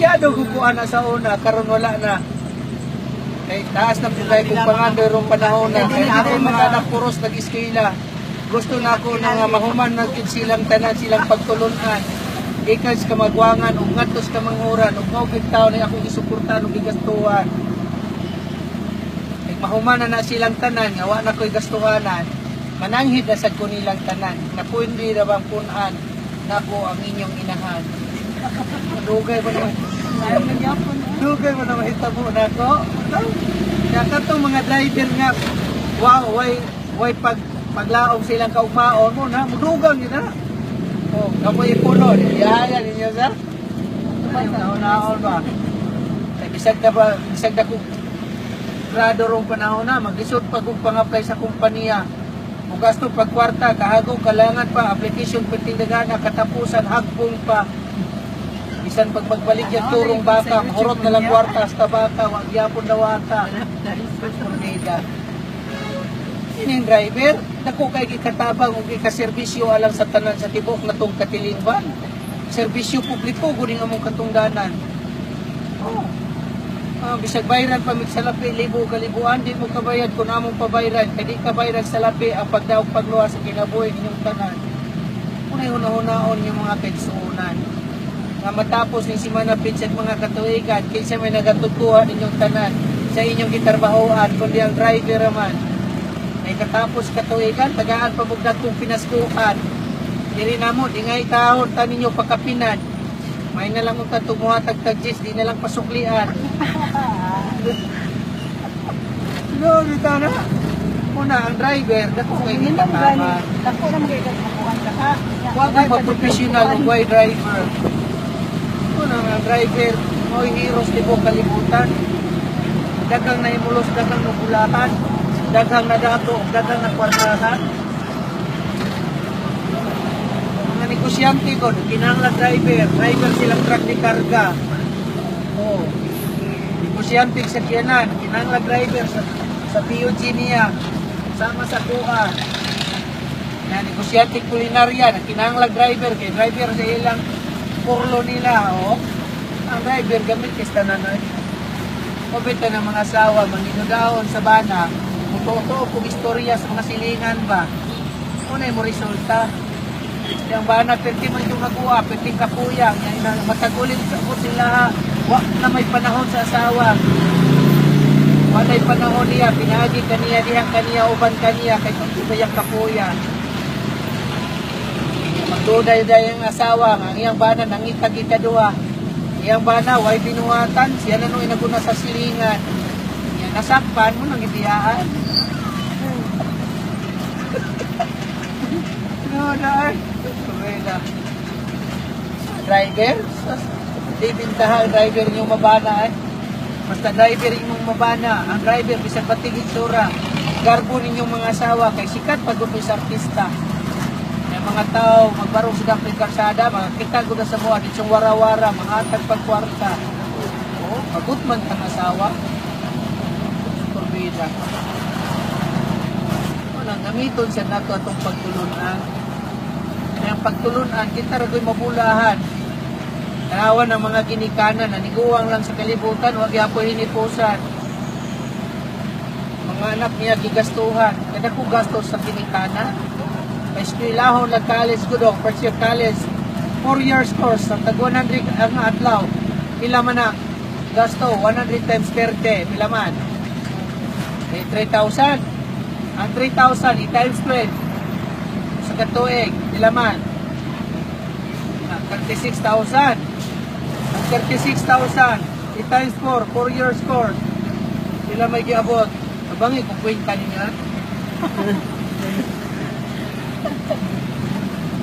Empleyado kukuha na sa una, karon wala na. Kay taas na pulay kung pangandoy rong panahon na. Kaya ako mga anak puros nag-iskila. Gusto na ako nga mahuman ng silang tanan, silang pagtulunan. Ikas ka magwangan, o ngatos ka manguran, o maugit tao na akong isuportan, o gigastuhan. Kaya mahuman na silang tanan, ngawa na ko'y gastuhanan. Mananghid na sa kunilang tanan. Naku hindi na bang punan, naku ang inyong inahan. Dugay mo naman. Dugay mo naman hitabo na ko. Kaya katong mga driver nga, wow, way paglaong silang kaugmaon mo na, mudugang yun na. O, kapoy ipuno, iyahayan ninyo sa? Naon-naon ba? Bisag na kung grado rong panahon na, mag-isot pa kung pang-apply sa kumpanya. O gasto pagkwarta, kahagong kalangan pa, application pertindagana, katapusan, hagpong pa. Bisan pag magbalik yung turong baka, mahurot na lang kwarta, hasta baka, wagyapon na wata. Ining driver, dako kay gikatabang o gikaserbisyo alang sa tanan sa tibok na tong katilingban. Serbisyo publiko, guning among katungdanan. Oh. Bisag bayran pa mig salapi, libo kalibuan, di mo kabayad kung among pabayran. Kaya di kabayran salapi ang pagdaog pagluwa sa kinabuhi ninyong tanan. Unay hunahunaon yung mga kaigsuunan. Nga matapos ni si Manapit sa mga katuigan, kaysa may nagatutuhan ninyong tanan sa inyong gitarbahoan, kundi ang driver naman. Ay katapos katuigan, tagaan pabugdat kong pinaskuhan. Diri na mo, di nga itahon, tanin nyo pagkapinan. May na lang kung tatumuhatag tagjis, di na lang pasuklian. No, dito na. Una, ang driver, dako kay gitatama. Dako na magigatakuan ka. Huwag ang mag-professional ng way driver. Una, ang driver, mo'y heroes di po kalibutan. Dagang na imulos, dagang nubulatan. Daghang na dato, daghang na kwartahan. Mga negosyante ko, kinangla driver silang truck ni karga. Oh. Negosyante sa kiyanan, kinangla driver sa POG niya, sama sa kuha. Na negosyante kulinarya, kinangla driver, kay driver sa ilang kurlo nila. Oh. Ang driver gamit kista na na. Pabita ng mga asawa, manginudahon sa bana. Totoo kung istorya sa mga silingan ba, unay mo resulta. Yung bana, perti man yung nagawa, perti kapuyang, matagulin po sila, wak na may panahon sa asawa. Walay panahon niya, pinagi kaniya, dihang kaniya, uban kaniya, kay iba yung kapuyang. Magduday-day ang asawa, ang iyang bana, nangitag-itadua. Iyang bana, way binuhatan, siya na nung inaguna sa silingan. Nasakpan mo nang ibiyaan. No, na. Driver? Di bintahan driver yung mabana eh. Basta driver yung mabana. Ang driver, bisang patigit sura. Garbo ninyong mga asawa. Kay sikat pag sa artista. Yung mga tao, magbarong sa dakling karsada, mga kita ko na sa mga ditsong wara-wara, mga atag pagkwarta. Oh, pagutman kang asawa. Vida. Unang gamiton sa nato atong pagtulunan. Ang pagtulunan, kita ragoy mabulahan. Tanawan ng mga ginikanan, naniguang lang sa kalibutan, wag yapo hinipusan. Mga anak niya gigastuhan. Kada ko gastos sa ginikanan. May eskwelahon lang college ko doon, first year college. 4 years course, sa tag 100 ang adlaw. Pila man na gasto, 100 times 30, pila man. 3,000. Ang 3,000 i-times 12 sa katuig, ilaman. 36,000. Ang 36,000 i-times 4, 4 years course. Sila may giabot. Abangi kung kwenta niya.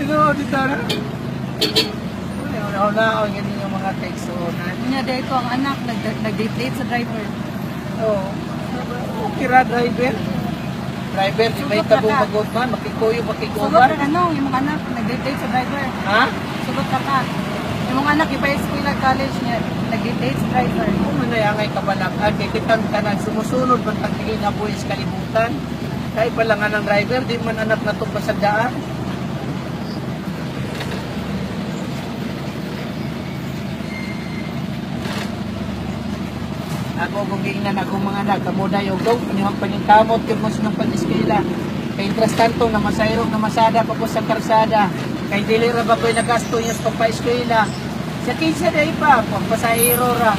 Ito, dito na. Una-una, ganyan yung mga text. Niya dito ang anak, nag-date sa driver. Oo. Kira driver. Driver, di may tabong magutman, makikuyo, Sulot makikuban. ka ano, yung mga anak, nag-date sa driver. Ha? Sulot ka ka. Yung mga anak, iba yung school at college niya, nag-date sa driver. Kung ano yung ngay kabalakan, kay kitang tanan, sumusunod man tagtingin na buwis kalibutan. Kaya pala nga ng driver, di man anak na itong pasadaan. Ako kung gingnan akong mga anak, kamuda yung dog, panihang paningkamot, yung mas ng pag-eskwela. Kay interest tanto na masayro na masada pa po sa karsada. Kay dili ra ba ko'y nagasto niya sa pagpa-eskwela. Sa kinsa day pa, pagpasahiro ra.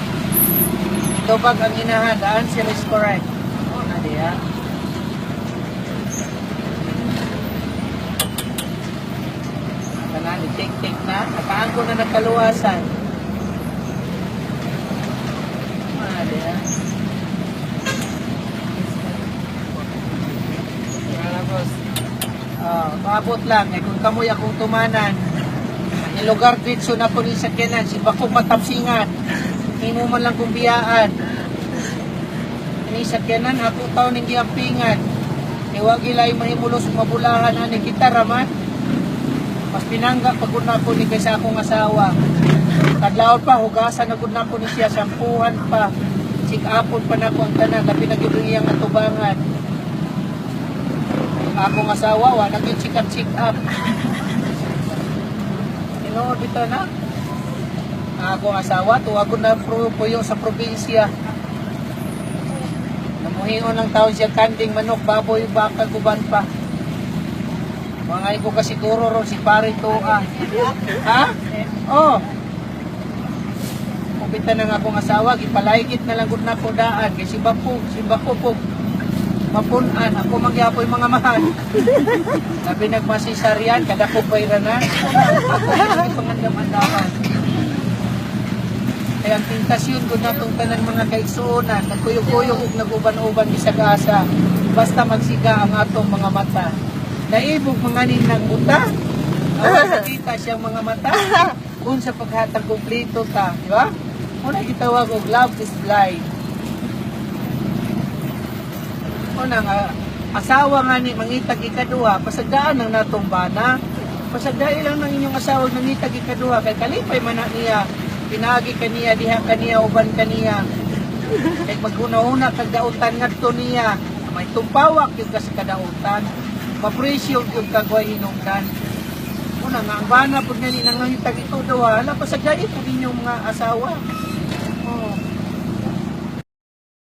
Ito bag ang inahan, the answer is correct. O na diya. Tanan, take na. Nakaan ko na nagkaluwasan. O na diya. Maabot lang, kung kamoy akong tumanan, yung lugar dito na po ni sakyanan, si Bakong matapsingan, himo man lang kong biyaan. Ni sakyanan, ako taon ng giampingan, iwagilay mahimulos mabulahan ani kita raman. Mas pinangga pagod na po ni kaysa akong asawa. Tadlaon pa, hugasan na na po ni siya, sampuhan pa, sik-apon pa na po ang tanan, labi na gibigyan ang tubangan. Akong asawa, wala naging check up. Inood dito na. Akong asawa, tuwagon na puyo sa probinsya. Namuhingon ng taon siya kanding, manok, baboy, baka, guban pa. Mga ko kasi turo ron si pare to. Ha? Oh. Kupita na nga akong asawa, ipalaigit na lang na po daan. Kaya si Bako po. Mapunan, ako magyapoy mga mahal. Sabi nagmasisaryan, kada ko bayra na. Ako pangandam-andaman. Kaya ang pintasyon ko na itong tanan mga kaigsuunan, nagkuyog-kuyog ug naguban-uban bisag asa, basta magsiga ang atong mga mata. Naibog mga ninang buta, awas kita siyang mga mata, kung sa paghatag kumplito ta, di ba? Muna gitawag og love is blind. Una nga, asawa nga ni mangitag ikaduha, pasagdaan ng natong bana. Pasagdaan lang ng inyong asawa mangitag ikaduha, kay kalipay man na niya, pinagi kaniya, diha kaniya, uban kaniya. Kay maguna-una, kagdautan nga to niya, may tumpawak yung kasi kadautan, mapresyo yung kagway hinungdan. Una nga, ang bana po nga ni nangangitag ito daw, hala, pasagdaan po ninyong mga asawa. Oh.